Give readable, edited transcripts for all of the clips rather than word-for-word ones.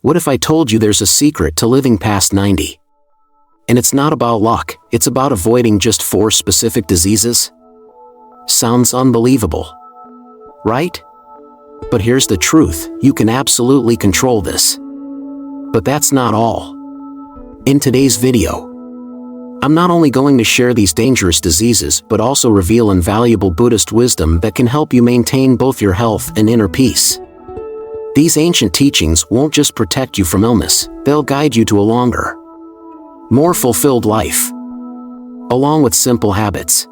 What if I told you there's a secret to living past 90? And it's not about luck, it's about avoiding just 4 specific diseases? Sounds unbelievable, right? But here's the truth, you can absolutely control this. But that's not all. In today's video, I'm not only going to share these dangerous diseases but also reveal invaluable Buddhist wisdom that can help you maintain both your health and inner peace. These ancient teachings won't just protect you from illness, they'll guide you to a longer, more fulfilled life, along with simple habits.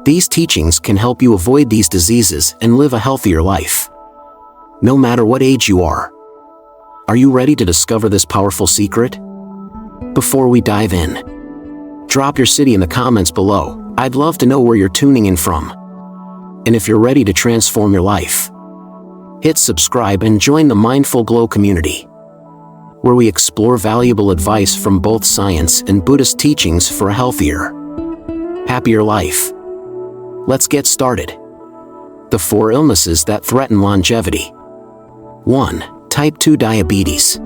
These teachings can help you avoid these diseases and live a healthier life, no matter what age you are. Are you ready to discover this powerful secret? Before we dive in, drop your city in the comments below. I'd love to know where you're tuning in from. And if you're ready to transform your life, hit subscribe and join the Mindful Glow community, where we explore valuable advice from both science and Buddhist teachings for a healthier, happier life. Let's get started. The 4 illnesses that threaten longevity. 1. Type 2 diabetes.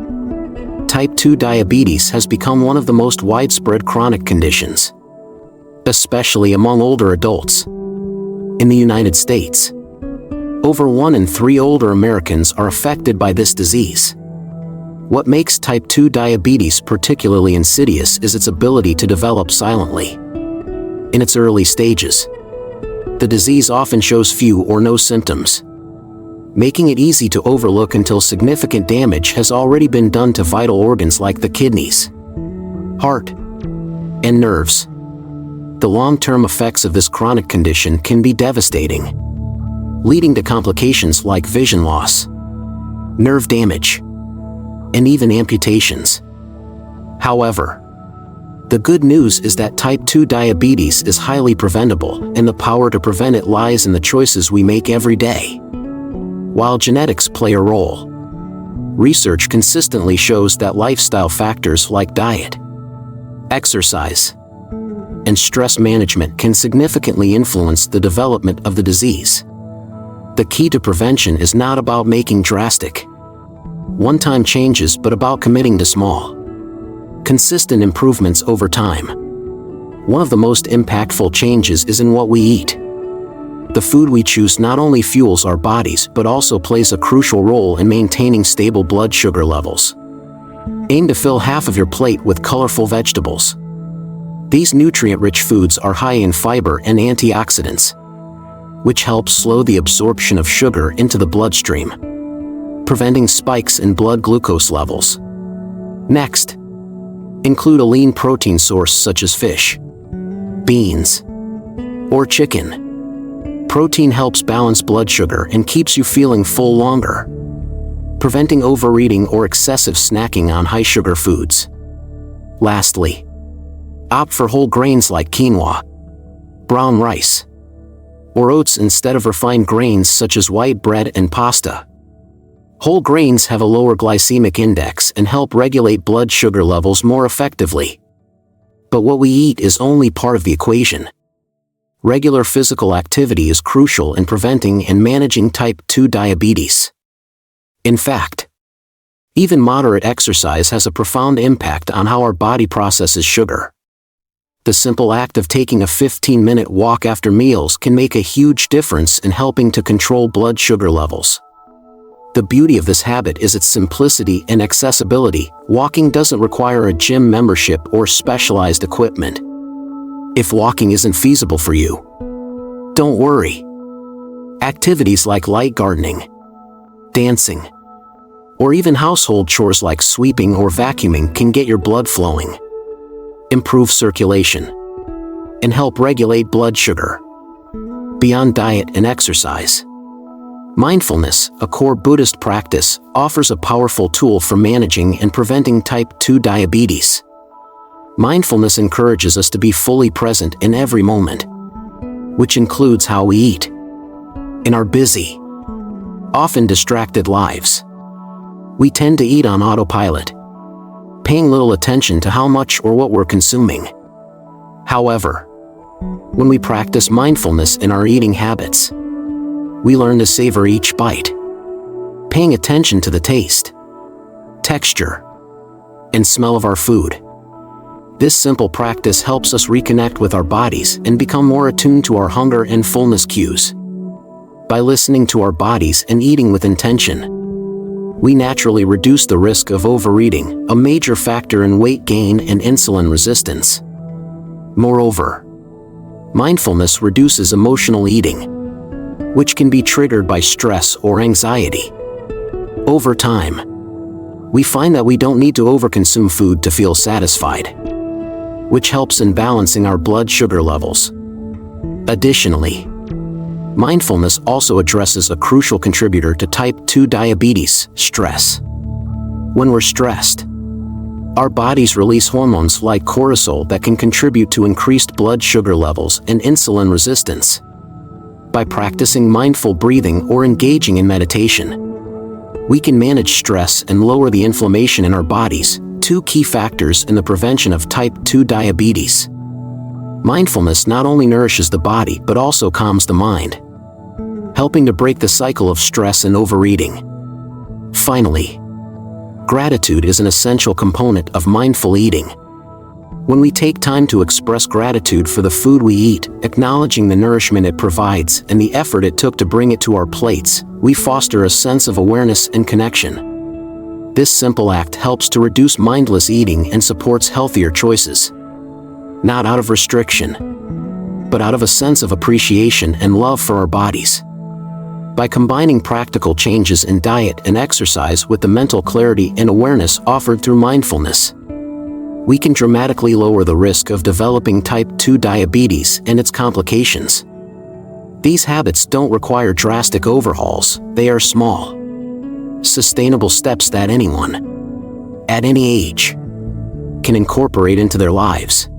Type 2 diabetes has become one of the most widespread chronic conditions, especially among older adults. In the United States, over 1 in 3 older Americans are affected by this disease. What makes type 2 diabetes particularly insidious is its ability to develop silently. In its early stages, the disease often shows few or no symptoms, making it easy to overlook until significant damage has already been done to vital organs like the kidneys, heart, and nerves. The long-term effects of this chronic condition can be devastating, leading to complications like vision loss, nerve damage, and even amputations. However, the good news is that type 2 diabetes is highly preventable, and the power to prevent it lies in the choices we make every day. While genetics play a role, research consistently shows that lifestyle factors like diet, exercise, and stress management can significantly influence the development of the disease. The key to prevention is not about making drastic, one-time changes but about committing to small, consistent improvements over time. One of the most impactful changes is in what we eat. The food we choose not only fuels our bodies but also plays a crucial role in maintaining stable blood sugar levels. Aim to fill half of your plate with colorful vegetables. These nutrient-rich foods are high in fiber and antioxidants, which help slow the absorption of sugar into the bloodstream, preventing spikes in blood glucose levels. Next, include a lean protein source such as fish, beans, or chicken. Protein helps balance blood sugar and keeps you feeling full longer, preventing overeating or excessive snacking on high-sugar foods. Lastly, opt for whole grains like quinoa, brown rice, or oats instead of refined grains such as white bread and pasta. Whole grains have a lower glycemic index and help regulate blood sugar levels more effectively. But what we eat is only part of the equation. Regular physical activity is crucial in preventing and managing type 2 diabetes. In fact, even moderate exercise has a profound impact on how our body processes sugar. The simple act of taking a 15-minute walk after meals can make a huge difference in helping to control blood sugar levels. The beauty of this habit is its simplicity and accessibility. Walking doesn't require a gym membership or specialized equipment. If walking isn't feasible for you, don't worry. Activities like light gardening, dancing, or even household chores like sweeping or vacuuming can get your blood flowing, improve circulation, and help regulate blood sugar. Beyond diet and exercise, mindfulness, a core Buddhist practice, offers a powerful tool for managing and preventing type 2 diabetes. Mindfulness encourages us to be fully present in every moment, which includes how we eat. In our busy, often distracted lives, we tend to eat on autopilot, paying little attention to how much or what we're consuming. However, when we practice mindfulness in our eating habits, we learn to savor each bite, paying attention to the taste, texture, and smell of our food. This simple practice helps us reconnect with our bodies and become more attuned to our hunger and fullness cues. By listening to our bodies and eating with intention, we naturally reduce the risk of overeating, a major factor in weight gain and insulin resistance. Moreover, mindfulness reduces emotional eating, which can be triggered by stress or anxiety. Over time, we find that we don't need to overconsume food to feel satisfied, which helps in balancing our blood sugar levels. Additionally, mindfulness also addresses a crucial contributor to type 2 diabetes, stress. When we're stressed, our bodies release hormones like cortisol that can contribute to increased blood sugar levels and insulin resistance. By practicing mindful breathing or engaging in meditation, we can manage stress and lower the inflammation in our bodies, 2 key factors in the prevention of type 2 diabetes. Mindfulness not only nourishes the body but also calms the mind, helping to break the cycle of stress and overeating. Finally, gratitude is an essential component of mindful eating. When we take time to express gratitude for the food we eat, acknowledging the nourishment it provides and the effort it took to bring it to our plates, we foster a sense of awareness and connection. This simple act helps to reduce mindless eating and supports healthier choices, not out of restriction, but out of a sense of appreciation and love for our bodies. By combining practical changes in diet and exercise with the mental clarity and awareness offered through mindfulness, we can dramatically lower the risk of developing type 2 diabetes and its complications. These habits don't require drastic overhauls, they are small, sustainable steps that anyone, at any age, can incorporate into their lives.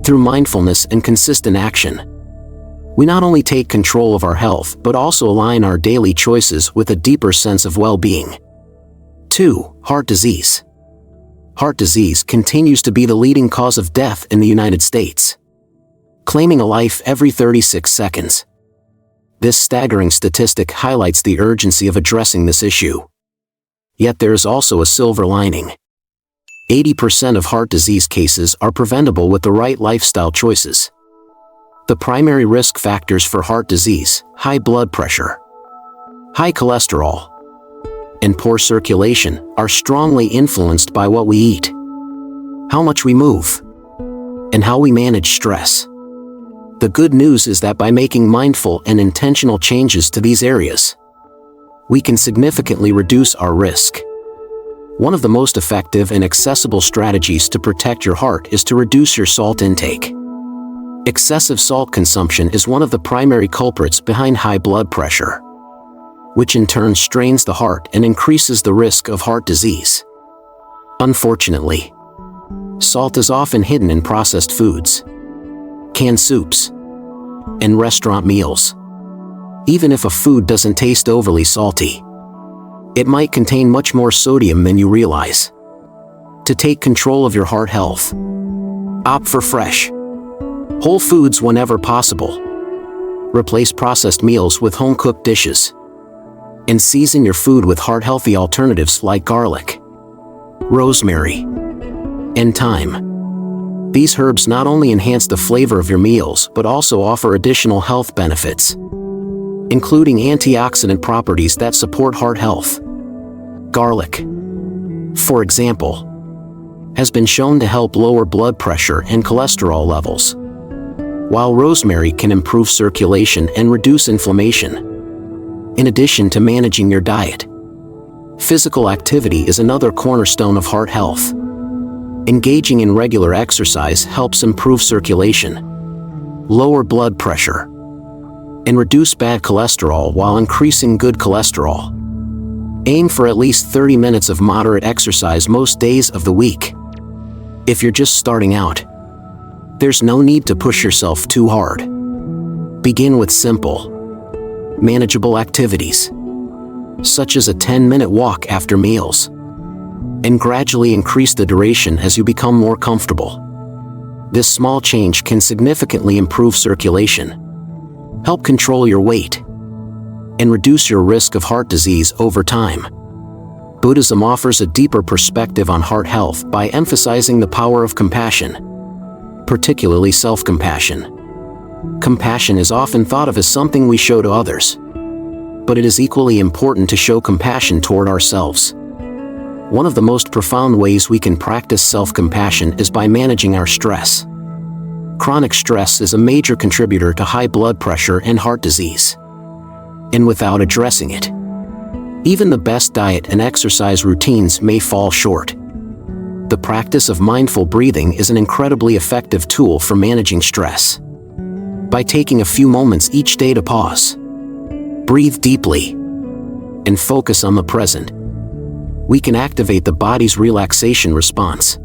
Through mindfulness and consistent action, we not only take control of our health but also align our daily choices with a deeper sense of well-being. 2. Heart disease. Heart disease continues to be the leading cause of death in the United States, claiming a life every 36 seconds. This staggering statistic highlights the urgency of addressing this issue. Yet there is also a silver lining. 80% of heart disease cases are preventable with the right lifestyle choices. The primary risk factors for heart disease, high blood pressure, high cholesterol, and poor circulation, are strongly influenced by what we eat, how much we move, and how we manage stress. The good news is that by making mindful and intentional changes to these areas, we can significantly reduce our risk. One of the most effective and accessible strategies to protect your heart is to reduce your salt intake. Excessive salt consumption is one of the primary culprits behind high blood pressure, which in turn strains the heart and increases the risk of heart disease. Unfortunately, salt is often hidden in processed foods, canned soups, and restaurant meals. Even if a food doesn't taste overly salty, it might contain much more sodium than you realize. To take control of your heart health, opt for fresh, whole foods whenever possible. Replace processed meals with home-cooked dishes, and season your food with heart-healthy alternatives like garlic, rosemary, and thyme. These herbs not only enhance the flavor of your meals but also offer additional health benefits, including antioxidant properties that support heart health. Garlic, for example, has been shown to help lower blood pressure and cholesterol levels, while rosemary can improve circulation and reduce inflammation. In addition to managing your diet, physical activity is another cornerstone of heart health. Engaging in regular exercise helps improve circulation, lower blood pressure, and reduce bad cholesterol while increasing good cholesterol. Aim for at least 30 minutes of moderate exercise most days of the week. If you're just starting out, there's no need to push yourself too hard. Begin with simple, manageable activities, such as a 10-minute walk after meals, and gradually increase the duration as you become more comfortable. This small change can significantly improve circulation, help control your weight, and reduce your risk of heart disease over time. Buddhism offers a deeper perspective on heart health by emphasizing the power of compassion, particularly self-compassion. Compassion is often thought of as something we show to others, but it is equally important to show compassion toward ourselves. One of the most profound ways we can practice self-compassion is by managing our stress. Chronic stress is a major contributor to high blood pressure and heart disease. And without addressing it, even the best diet and exercise routines may fall short. The practice of mindful breathing is an incredibly effective tool for managing stress. By taking a few moments each day to pause, breathe deeply, and focus on the present, we can activate the body's relaxation response,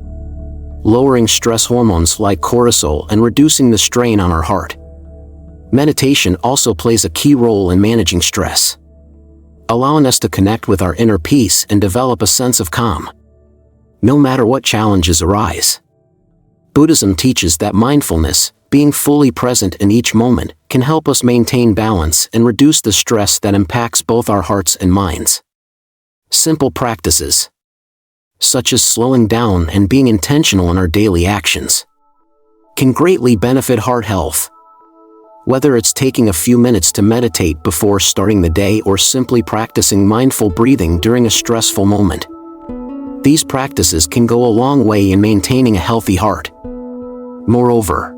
lowering stress hormones like cortisol and reducing the strain on our heart. Meditation also plays a key role in managing stress, allowing us to connect with our inner peace and develop a sense of calm, no matter what challenges arise. Buddhism teaches that mindfulness, being fully present in each moment, can help us maintain balance and reduce the stress that impacts both our hearts and minds. Simple practices, such as slowing down and being intentional in our daily actions, can greatly benefit heart health. Whether it's taking a few minutes to meditate before starting the day or simply practicing mindful breathing during a stressful moment, these practices can go a long way in maintaining a healthy heart. Moreover,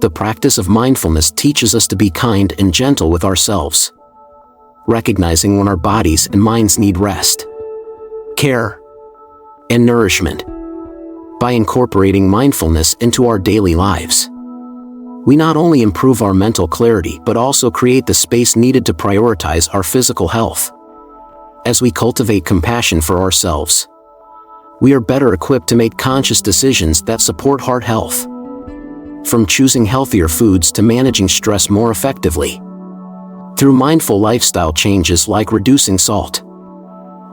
the practice of mindfulness teaches us to be kind and gentle with ourselves, recognizing when our bodies and minds need rest, care, and nourishment. By incorporating mindfulness into our daily lives, we not only improve our mental clarity but also create the space needed to prioritize our physical health. As we cultivate compassion for ourselves, we are better equipped to make conscious decisions that support heart health. From choosing healthier foods to managing stress more effectively, through mindful lifestyle changes like reducing salt,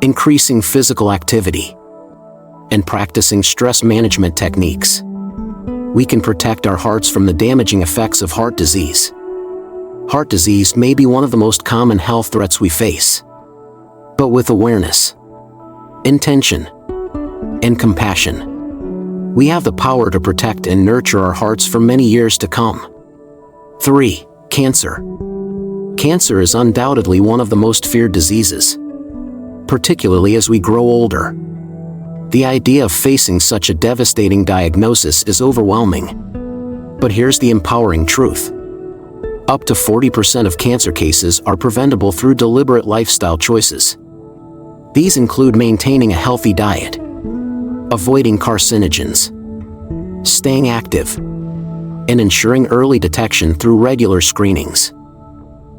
increasing physical activity, and practicing stress management techniques, we can protect our hearts from the damaging effects of heart disease. Heart disease may be one of the most common health threats we face, but with awareness, intention, and compassion, we have the power to protect and nurture our hearts for many years to come. 3. Cancer. Cancer is undoubtedly one of the most feared diseases, particularly as we grow older. The idea of facing such a devastating diagnosis is overwhelming. But here's the empowering truth. Up to 40% of cancer cases are preventable through deliberate lifestyle choices. These include maintaining a healthy diet, avoiding carcinogens, staying active, and ensuring early detection through regular screenings.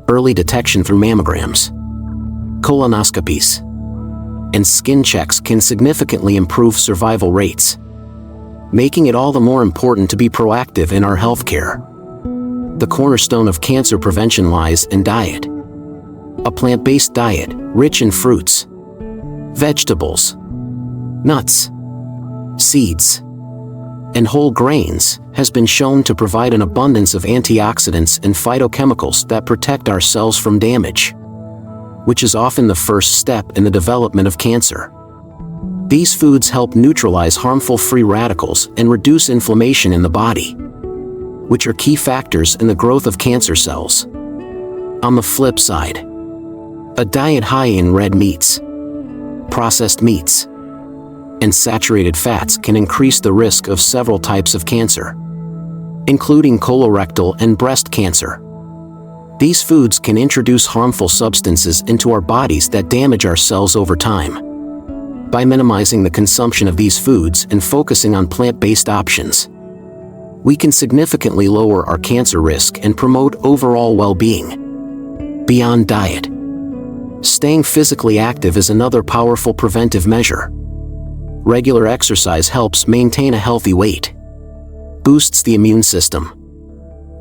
Early detection through mammograms, colonoscopies, and skin checks can significantly improve survival rates, making it all the more important to be proactive in our healthcare. The cornerstone of cancer prevention lies in diet. A plant-based diet, rich in fruits, vegetables, nuts, seeds, and whole grains, has been shown to provide an abundance of antioxidants and phytochemicals that protect our cells from damage, which is often the first step in the development of cancer. These foods help neutralize harmful free radicals and reduce inflammation in the body, which are key factors in the growth of cancer cells. On the flip side, a diet high in red meats, processed meats, and saturated fats can increase the risk of several types of cancer, including colorectal and breast cancer. These foods can introduce harmful substances into our bodies that damage our cells over time. By minimizing the consumption of these foods and focusing on plant-based options, we can significantly lower our cancer risk and promote overall well-being. Beyond diet, staying physically active is another powerful preventive measure. Regular exercise helps maintain a healthy weight, boosts the immune system,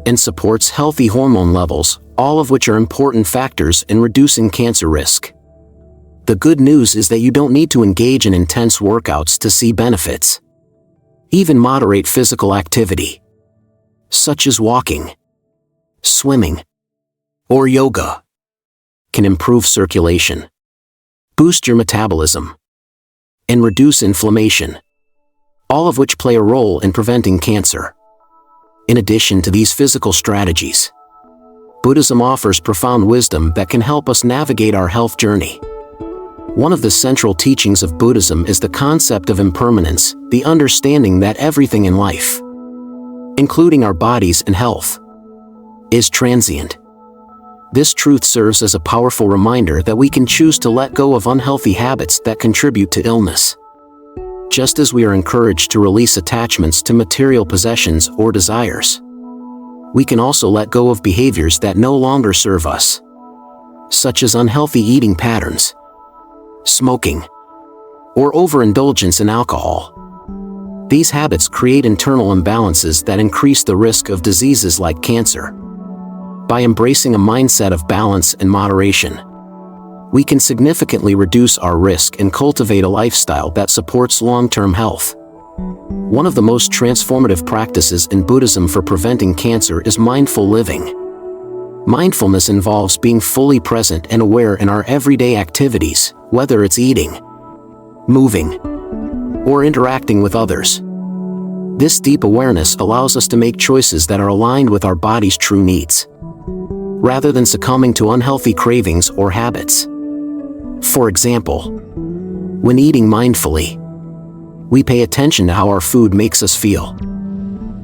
and supports healthy hormone levels, all of which are important factors in reducing cancer risk. The good news is that you don't need to engage in intense workouts to see benefits. Even moderate physical activity, such as walking, swimming, or yoga, can improve circulation, boost your metabolism, and reduce inflammation, all of which play a role in preventing cancer. In addition to these physical strategies, Buddhism offers profound wisdom that can help us navigate our health journey. One of the central teachings of Buddhism is the concept of impermanence, the understanding that everything in life, including our bodies and health, is transient. This truth serves as a powerful reminder that we can choose to let go of unhealthy habits that contribute to illness. Just as we are encouraged to release attachments to material possessions or desires, we can also let go of behaviors that no longer serve us, such as unhealthy eating patterns, smoking, or overindulgence in alcohol. These habits create internal imbalances that increase the risk of diseases like cancer. By embracing a mindset of balance and moderation, we can significantly reduce our risk and cultivate a lifestyle that supports long-term health. One of the most transformative practices in Buddhism for preventing cancer is mindful living. Mindfulness involves being fully present and aware in our everyday activities, whether it's eating, moving, or interacting with others. This deep awareness allows us to make choices that are aligned with our body's true needs, rather than succumbing to unhealthy cravings or habits. For example, when eating mindfully, we pay attention to how our food makes us feel,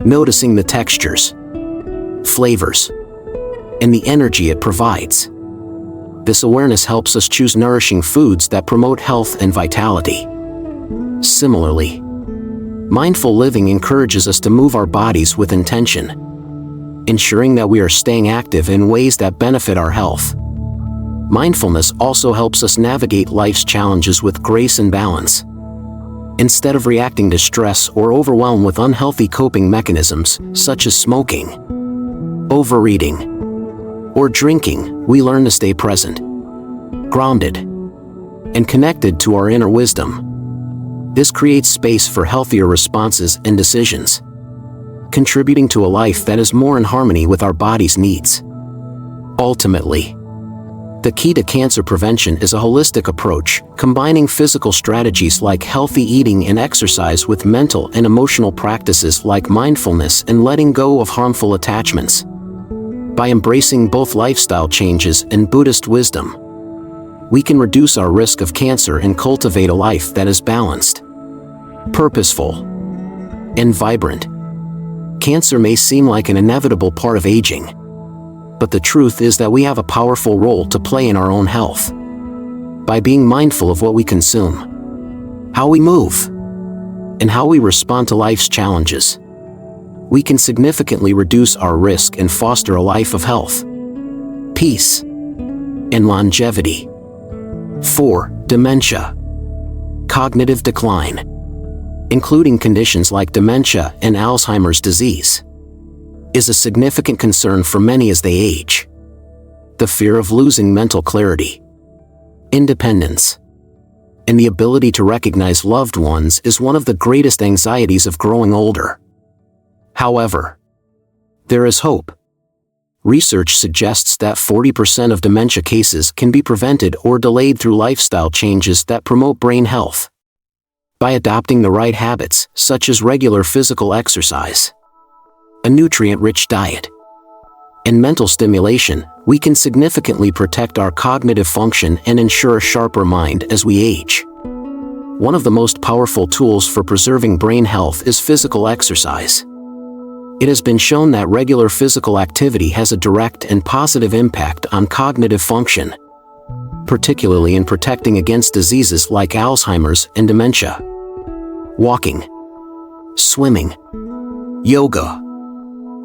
noticing the textures, flavors, and the energy it provides. This awareness helps us choose nourishing foods that promote health and vitality. Similarly, mindful living encourages us to move our bodies with intention, ensuring that we are staying active in ways that benefit our health. Mindfulness also helps us navigate life's challenges with grace and balance. Instead of reacting to stress or overwhelm with unhealthy coping mechanisms, such as smoking, overeating, or drinking, we learn to stay present, grounded, and connected to our inner wisdom. This creates space for healthier responses and decisions, contributing to a life that is more in harmony with our body's needs. Ultimately, the key to cancer prevention is a holistic approach, combining physical strategies like healthy eating and exercise with mental and emotional practices like mindfulness and letting go of harmful attachments. By embracing both lifestyle changes and Buddhist wisdom, we can reduce our risk of cancer and cultivate a life that is balanced, purposeful, and vibrant. Cancer may seem like an inevitable part of aging, but the truth is that we have a powerful role to play in our own health. By being mindful of what we consume, how we move, and how we respond to life's challenges, we can significantly reduce our risk and foster a life of health, peace, and longevity. 4. Dementia. Cognitive decline, including conditions like dementia and Alzheimer's disease, is a significant concern for many as they age. The fear of losing mental clarity, independence, and the ability to recognize loved ones is one of the greatest anxieties of growing older. However, there is hope. Research suggests that 40% of dementia cases can be prevented or delayed through lifestyle changes that promote brain health. By adopting the right habits, such as regular physical exercise, a nutrient-rich diet, and mental stimulation, we can significantly protect our cognitive function and ensure a sharper mind as we age. One of the most powerful tools for preserving brain health is physical exercise. It has been shown that regular physical activity has a direct and positive impact on cognitive function, particularly in protecting against diseases like Alzheimer's and dementia. Walking, swimming, yoga,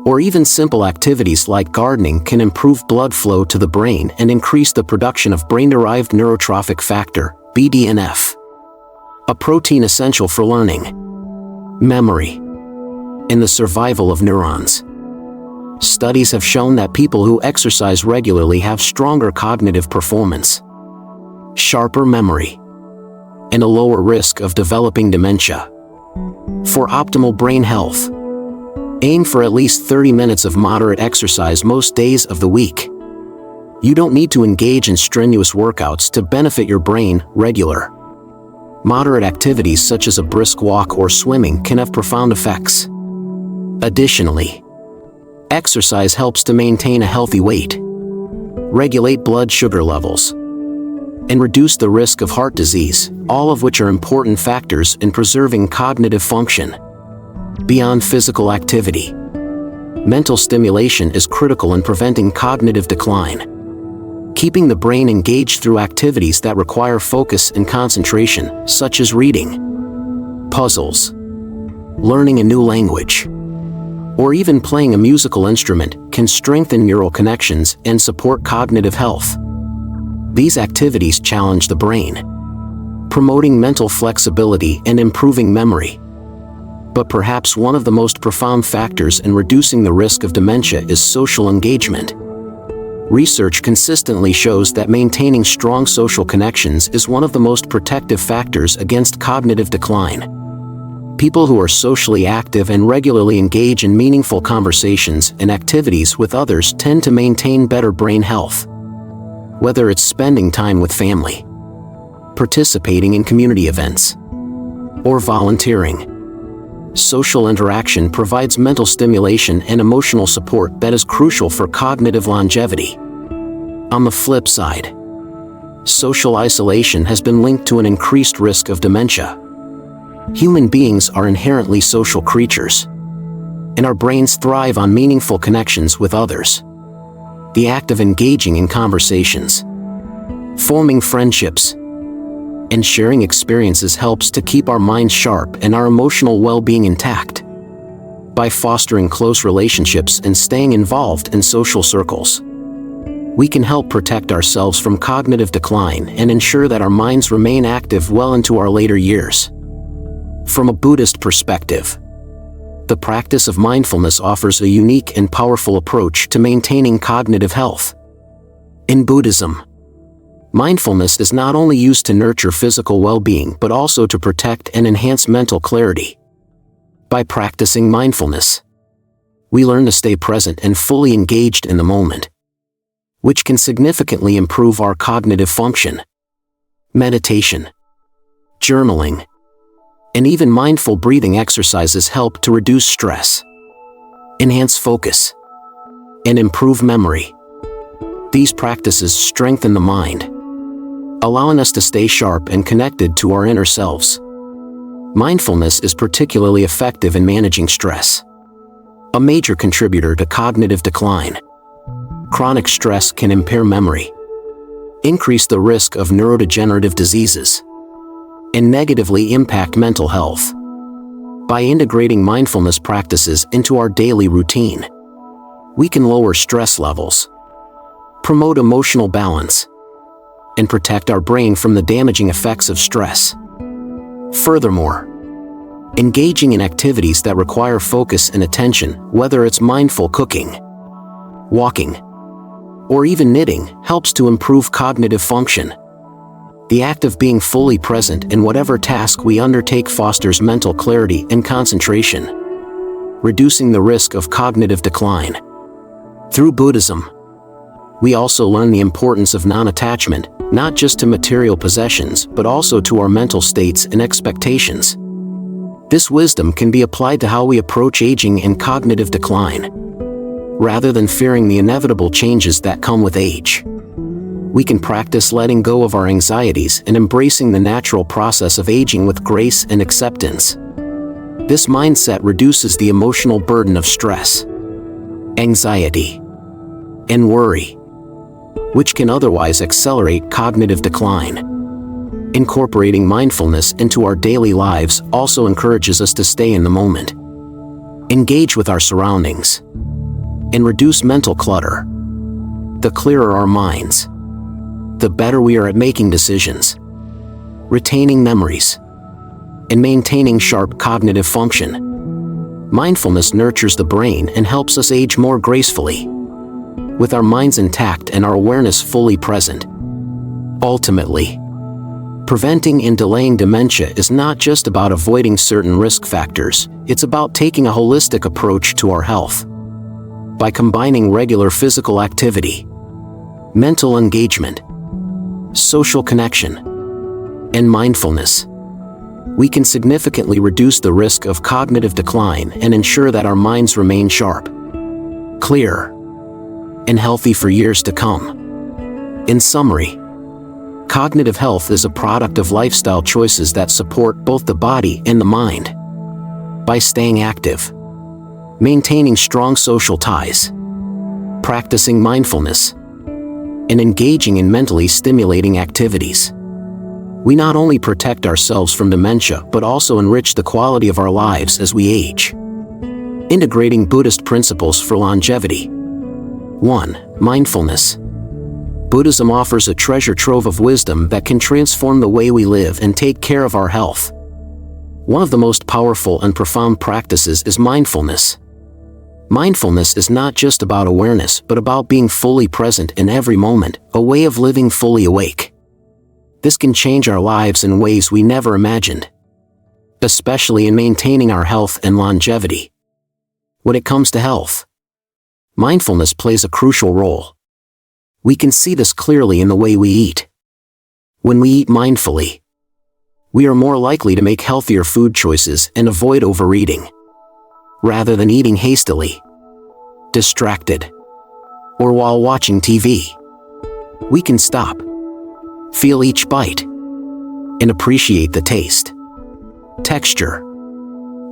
or even simple activities like gardening can improve blood flow to the brain and increase the production of brain-derived neurotrophic factor, BDNF, a protein essential for learning, memory, and the survival of neurons. Studies have shown that people who exercise regularly have stronger cognitive performance, sharper memory, and a lower risk of developing dementia. For optimal brain health, aim for at least 30 minutes of moderate exercise most days of the week. You don't need to engage in strenuous workouts to benefit your brain. Regular, moderate activities such as a brisk walk or swimming can have profound effects. Additionally, exercise helps to maintain a healthy weight, regulate blood sugar levels, and reduce the risk of heart disease, all of which are important factors in preserving cognitive function. Beyond physical activity, mental stimulation is critical in preventing cognitive decline. Keeping the brain engaged through activities that require focus and concentration, such as reading, puzzles, learning a new language, or even playing a musical instrument, can strengthen neural connections and support cognitive health. These activities challenge the brain, promoting mental flexibility and improving memory. But perhaps one of the most profound factors in reducing the risk of dementia is social engagement. Research consistently shows that maintaining strong social connections is one of the most protective factors against cognitive decline. People who are socially active and regularly engage in meaningful conversations and activities with others tend to maintain better brain health. Whether it's spending time with family, participating in community events, or volunteering, social interaction provides mental stimulation and emotional support that is crucial for cognitive longevity. On the flip side, social isolation has been linked to an increased risk of dementia. Human beings are inherently social creatures, and our brains thrive on meaningful connections with others. The act of engaging in conversations, forming friendships, and sharing experiences helps to keep our minds sharp and our emotional well-being intact. By fostering close relationships and staying involved in social circles, we can help protect ourselves from cognitive decline and ensure that our minds remain active well into our later years. From a Buddhist perspective, the practice of mindfulness offers a unique and powerful approach to maintaining cognitive health. In Buddhism, mindfulness is not only used to nurture physical well-being but also to protect and enhance mental clarity. By practicing mindfulness, we learn to stay present and fully engaged in the moment, which can significantly improve our cognitive function. Meditation, journaling, and even mindful breathing exercises help to reduce stress, enhance focus, and improve memory. These practices strengthen the mind, allowing us to stay sharp and connected to our inner selves. Mindfulness is particularly effective in managing stress, a major contributor to cognitive decline. Chronic stress can impair memory, increase the risk of neurodegenerative diseases, and negatively impact mental health. By integrating mindfulness practices into our daily routine, we can lower stress levels, promote emotional balance, and protect our brain from the damaging effects of stress. Furthermore, engaging in activities that require focus and attention, whether it's mindful cooking, walking, or even knitting, helps to improve cognitive function. The act of being fully present in whatever task we undertake fosters mental clarity and concentration, reducing the risk of cognitive decline. Through Buddhism, we also learn the importance of non-attachment, not just to material possessions, but also to our mental states and expectations. This wisdom can be applied to how we approach aging and cognitive decline. Rather than fearing the inevitable changes that come with age, we can practice letting go of our anxieties and embracing the natural process of aging with grace and acceptance. This mindset reduces the emotional burden of stress, anxiety, and worry, which can otherwise accelerate cognitive decline. Incorporating mindfulness into our daily lives also encourages us to stay in the moment, engage with our surroundings, and reduce mental clutter. The clearer our minds, the better we are at making decisions, retaining memories, and maintaining sharp cognitive function. Mindfulness nurtures the brain and helps us age more gracefully, with our minds intact and our awareness fully present. Ultimately, preventing and delaying dementia is not just about avoiding certain risk factors, it's about taking a holistic approach to our health. By combining regular physical activity, mental engagement, social connection, and mindfulness, we can significantly reduce the risk of cognitive decline and ensure that our minds remain sharp, clear, and healthy for years to come. In summary, cognitive health is a product of lifestyle choices that support both the body and the mind. By staying active, maintaining strong social ties, practicing mindfulness, and engaging in mentally stimulating activities, we not only protect ourselves from dementia but also enrich the quality of our lives as we age. Integrating Buddhist principles for longevity. 1. Mindfulness. Buddhism offers a treasure trove of wisdom that can transform the way we live and take care of our health. One of the most powerful and profound practices is mindfulness. Mindfulness is not just about awareness but about being fully present in every moment, a way of living fully awake. This can change our lives in ways we never imagined, especially in maintaining our health and longevity. When it comes to health, mindfulness plays a crucial role. We can see this clearly in the way we eat. When we eat mindfully, we are more likely to make healthier food choices and avoid overeating. Rather than eating hastily, distracted, or while watching TV, we can stop, feel each bite, and appreciate the taste, texture,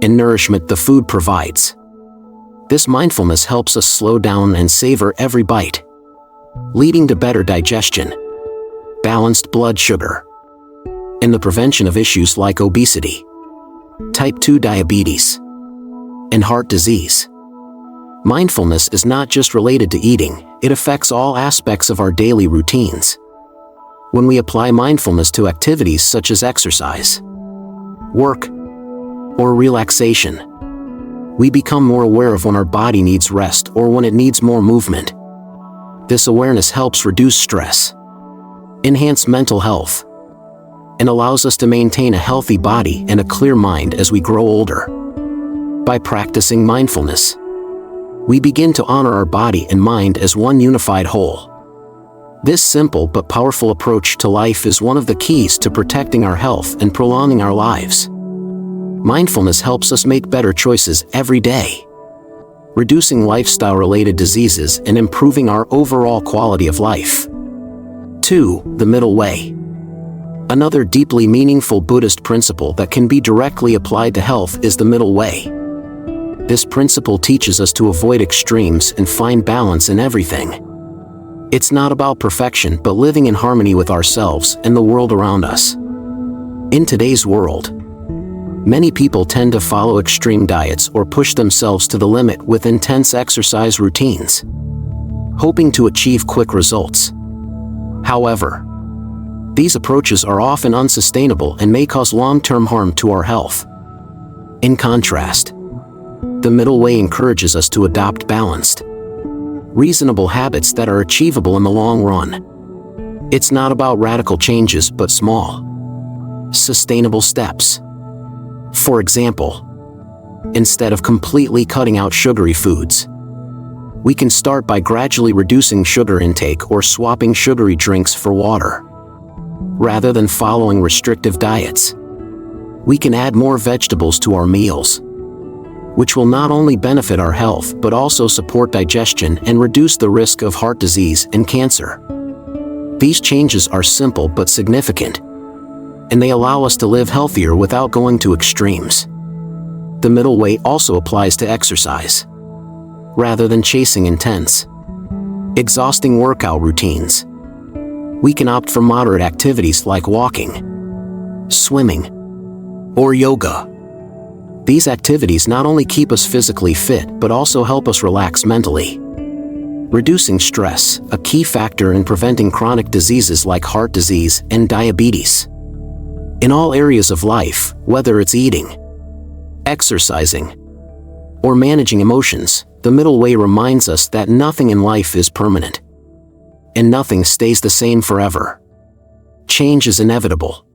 and nourishment the food provides. This mindfulness helps us slow down and savor every bite, leading to better digestion, balanced blood sugar, and the prevention of issues like obesity, type 2 diabetes, and heart disease. Mindfulness is not just related to eating, it affects all aspects of our daily routines. When we apply mindfulness to activities such as exercise, work, or relaxation, we become more aware of when our body needs rest or when it needs more movement. This awareness helps reduce stress, enhance mental health, and allows us to maintain a healthy body and a clear mind as we grow older. By practicing mindfulness, we begin to honor our body and mind as one unified whole. This simple but powerful approach to life is one of the keys to protecting our health and prolonging our lives. Mindfulness helps us make better choices every day, reducing lifestyle-related diseases and improving our overall quality of life. 2. The middle way. Another deeply meaningful Buddhist principle that can be directly applied to health is the middle way. This principle teaches us to avoid extremes and find balance in everything. It's not about perfection but living in harmony with ourselves and the world around us. In today's world, many people tend to follow extreme diets or push themselves to the limit with intense exercise routines, hoping to achieve quick results. However, these approaches are often unsustainable and may cause long-term harm to our health. In contrast, the middle way encourages us to adopt balanced, reasonable habits that are achievable in the long run. It's not about radical changes but small, sustainable steps. For example, instead of completely cutting out sugary foods, we can start by gradually reducing sugar intake or swapping sugary drinks for water. Rather than following restrictive diets, we can add more vegetables to our meals, which will not only benefit our health but also support digestion and reduce the risk of heart disease and cancer. These changes are simple but significant, and they allow us to live healthier without going to extremes. The middle way also applies to exercise. Rather than chasing intense, exhausting workout routines, we can opt for moderate activities like walking, swimming, or yoga. These activities not only keep us physically fit but also help us relax mentally, reducing stress, a key factor in preventing chronic diseases like heart disease and diabetes. In all areas of life, whether it's eating, exercising, or managing emotions, the middle way reminds us that nothing in life is permanent, and nothing stays the same forever. Change is inevitable,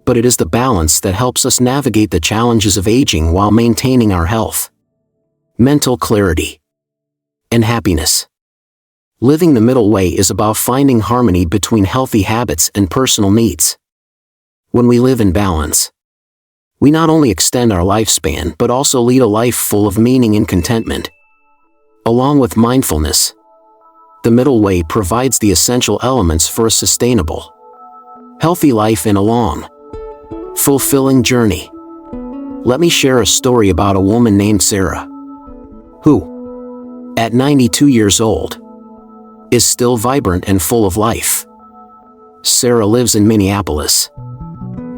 but it is the balance that helps us navigate the challenges of aging while maintaining our health, mental clarity, and happiness. Living the middle way is about finding harmony between healthy habits and personal needs. When we live in balance, we not only extend our lifespan but also lead a life full of meaning and contentment. Along with mindfulness, the middle way provides the essential elements for a sustainable, healthy life in a long, fulfilling journey. Let me share a story about a woman named Sarah, who, at 92 years old, is still vibrant and full of life. Sarah lives in Minneapolis,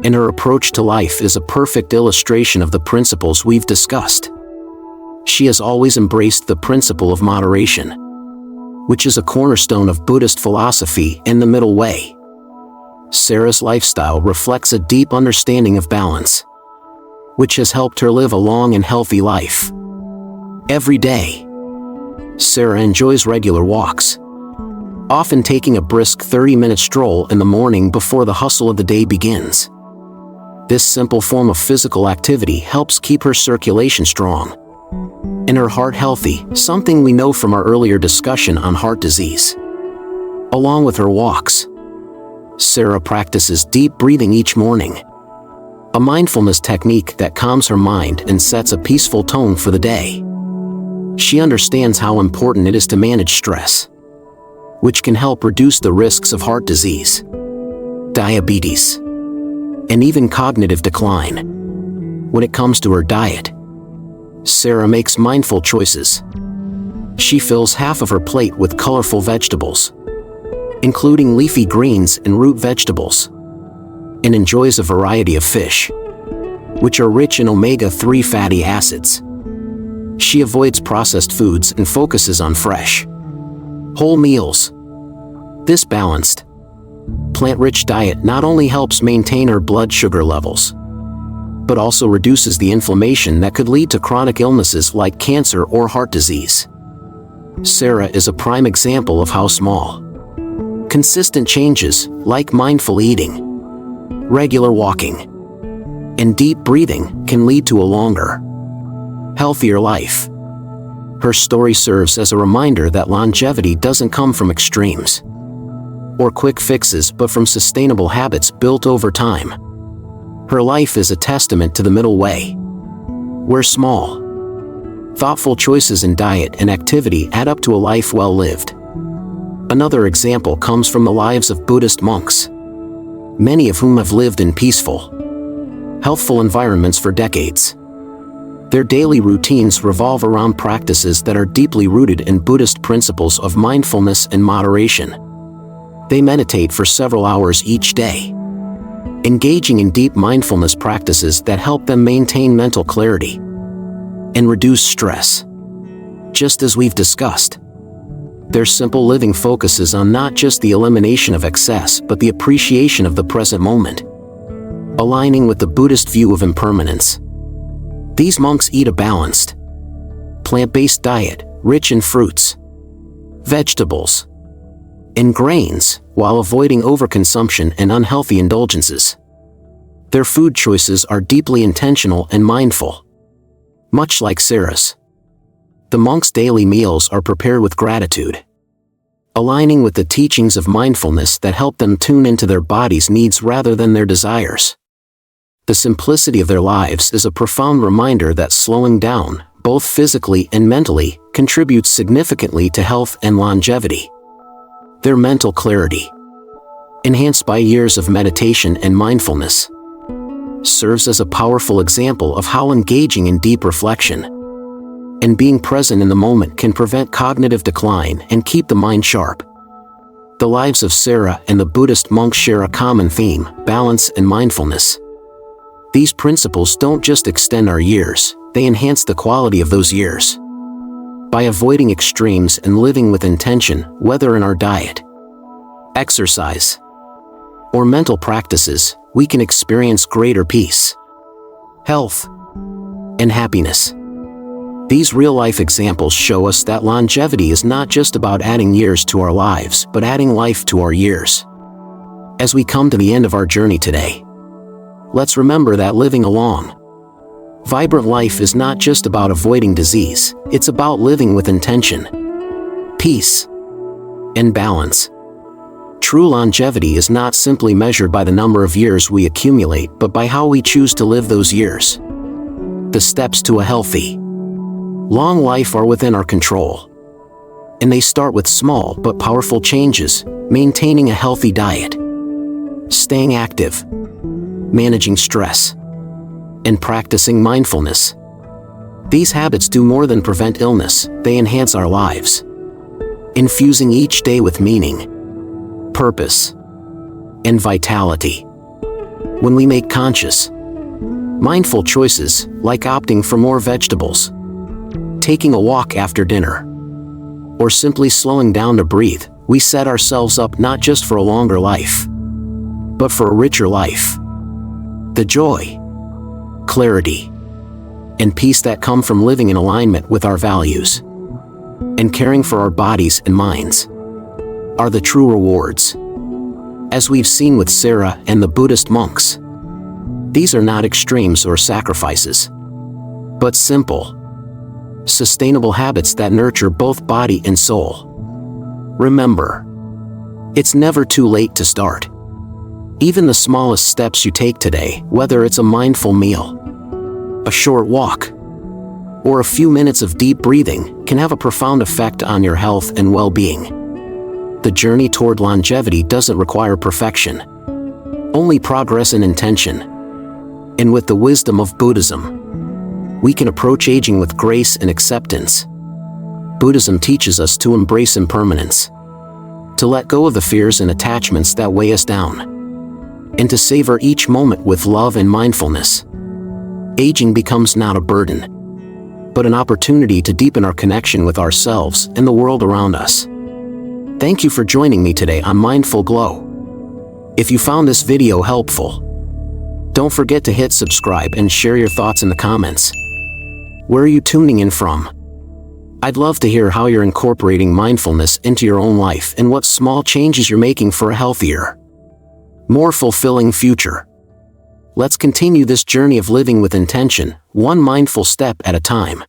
and her approach to life is a perfect illustration of the principles we've discussed. She has always embraced the principle of moderation, which is a cornerstone of Buddhist philosophy and the middle way. Sarah's lifestyle reflects a deep understanding of balance, which has helped her live a long and healthy life. Every day, Sarah enjoys regular walks, often taking a brisk 30-minute stroll in the morning before the hustle of the day begins. This simple form of physical activity helps keep her circulation strong and her heart healthy, something we know from our earlier discussion on heart disease. Along with her walks, Sarah practices deep breathing each morning, a mindfulness technique that calms her mind and sets a peaceful tone for the day. She understands how important it is to manage stress, which can help reduce the risks of heart disease, diabetes, and even cognitive decline. When it comes to her diet, Sarah makes mindful choices. She fills half of her plate with colorful vegetables, including leafy greens and root vegetables, and enjoys a variety of fish, which are rich in omega-3 fatty acids. She avoids processed foods and focuses on fresh, whole meals. This balanced, plant-rich diet not only helps maintain her blood sugar levels, but also reduces the inflammation that could lead to chronic illnesses like cancer or heart disease. Sarah is a prime example of how small, consistent changes, like mindful eating, regular walking, and deep breathing, can lead to a longer, healthier life. Her story serves as a reminder that longevity doesn't come from extremes or quick fixes, but from sustainable habits built over time. Her life is a testament to the middle way, where small, thoughtful choices in diet and activity add up to a life well lived. Another example comes from the lives of Buddhist monks, many of whom have lived in peaceful, healthful environments for decades. Their daily routines revolve around practices that are deeply rooted in Buddhist principles of mindfulness and moderation. They meditate for several hours each day, engaging in deep mindfulness practices that help them maintain mental clarity and reduce stress. Just as we've discussed, their simple living focuses on not just the elimination of excess but the appreciation of the present moment, aligning with the Buddhist view of impermanence. These monks eat a balanced, plant-based diet, rich in fruits, vegetables, and grains, while avoiding overconsumption and unhealthy indulgences. Their food choices are deeply intentional and mindful. Much like Sarah's, the monks' daily meals are prepared with gratitude, aligning with the teachings of mindfulness that help them tune into their body's needs rather than their desires. The simplicity of their lives is a profound reminder that slowing down, both physically and mentally, contributes significantly to health and longevity. Their mental clarity, enhanced by years of meditation and mindfulness, serves as a powerful example of how engaging in deep reflection and being present in the moment can prevent cognitive decline and keep the mind sharp. The lives of Sarah and the Buddhist monks share a common theme: balance and mindfulness. These principles don't just extend our years, they enhance the quality of those years. By avoiding extremes and living with intention, whether in our diet, exercise, or mental practices, we can experience greater peace, health, and happiness. These real-life examples show us that longevity is not just about adding years to our lives, but adding life to our years. As we come to the end of our journey today, let's remember that living a long, vibrant life is not just about avoiding disease, it's about living with intention, peace, and balance. True longevity is not simply measured by the number of years we accumulate, but by how we choose to live those years. The steps to a healthy, long life are within our control. And they start with small but powerful changes: maintaining a healthy diet, staying active, managing stress, and practicing mindfulness. These habits do more than prevent illness, they enhance our lives, infusing each day with meaning, purpose, and vitality. When we make conscious, mindful choices, like opting for more vegetables, taking a walk after dinner, or simply slowing down to breathe, we set ourselves up not just for a longer life, but for a richer life. The joy, clarity, and peace that come from living in alignment with our values and caring for our bodies and minds are the true rewards. As we've seen with Sarah and the Buddhist monks, these are not extremes or sacrifices, but simple, sustainable habits that nurture both body and soul. Remember, it's never too late to start. Even the smallest steps you take today, whether it's a mindful meal, a short walk, or a few minutes of deep breathing, can have a profound effect on your health and well-being. The journey toward longevity doesn't require perfection, only progress and intention. And with the wisdom of Buddhism, we can approach aging with grace and acceptance. Buddhism teaches us to embrace impermanence, to let go of the fears and attachments that weigh us down, and to savor each moment with love and mindfulness. Aging becomes not a burden, but an opportunity to deepen our connection with ourselves and the world around us. Thank you for joining me today on Mindful Glow. If you found this video helpful, don't forget to hit subscribe and share your thoughts in the comments. Where are you tuning in from? I'd love to hear how you're incorporating mindfulness into your own life and what small changes you're making for a healthier, more fulfilling future. Let's continue this journey of living with intention, one mindful step at a time.